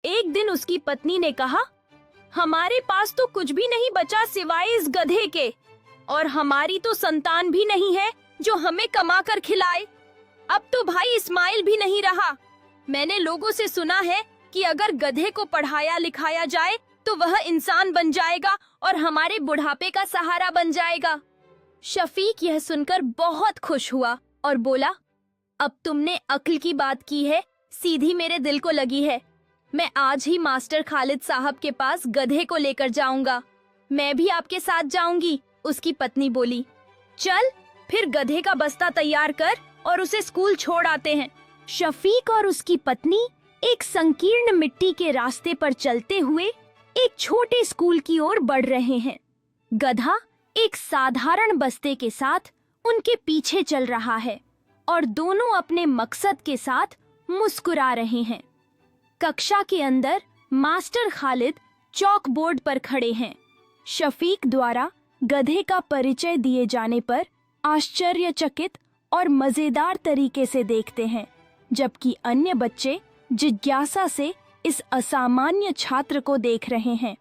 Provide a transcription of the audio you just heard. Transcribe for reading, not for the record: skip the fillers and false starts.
एक दिन उसकी पत्नी ने कहा, हमारे पास तो कुछ भी नहीं बचा सिवाय इस गधे के, और हमारी तो संतान भी नहीं है जो हमें कमा कर खिलाए। अब तो भाई इस्माइल भी नहीं रहा। मैंने लोगों से सुना है कि अगर गधे को पढ़ाया लिखाया जाए तो वह इंसान बन जाएगा और हमारे बुढ़ापे का सहारा बन जाएगा। शफीक यह सुनकर बहुत खुश हुआ और बोला, अब तुमने अक्ल की बात की है, सीधी मेरे दिल को लगी है। मैं आज ही मास्टर खालिद साहब के पास गधे को लेकर जाऊंगा। मैं भी आपके साथ जाऊंगी, उसकी पत्नी बोली। चल फिर गधे का बस्ता तैयार कर और उसे स्कूल छोड़ आते हैं। शफीक और उसकी पत्नी एक संकीर्ण मिट्टी के रास्ते पर चलते हुए एक छोटे स्कूल की ओर बढ़ रहे हैं। गधा एक साधारण बस्ते के साथ उनके पीछे चल रहा है और दोनों अपने मकसद के साथ मुस्कुरा रहे हैं। कक्षा के अंदर मास्टर खालिद चौक बोर्ड पर खड़े हैं। शफीक द्वारा गधे का परिचय दिए जाने पर आश्चर्यचकित और मजेदार तरीके से देखते हैं, जबकि अन्य बच्चे जिज्ञासा से इस असामान्य छात्र को देख रहे हैं।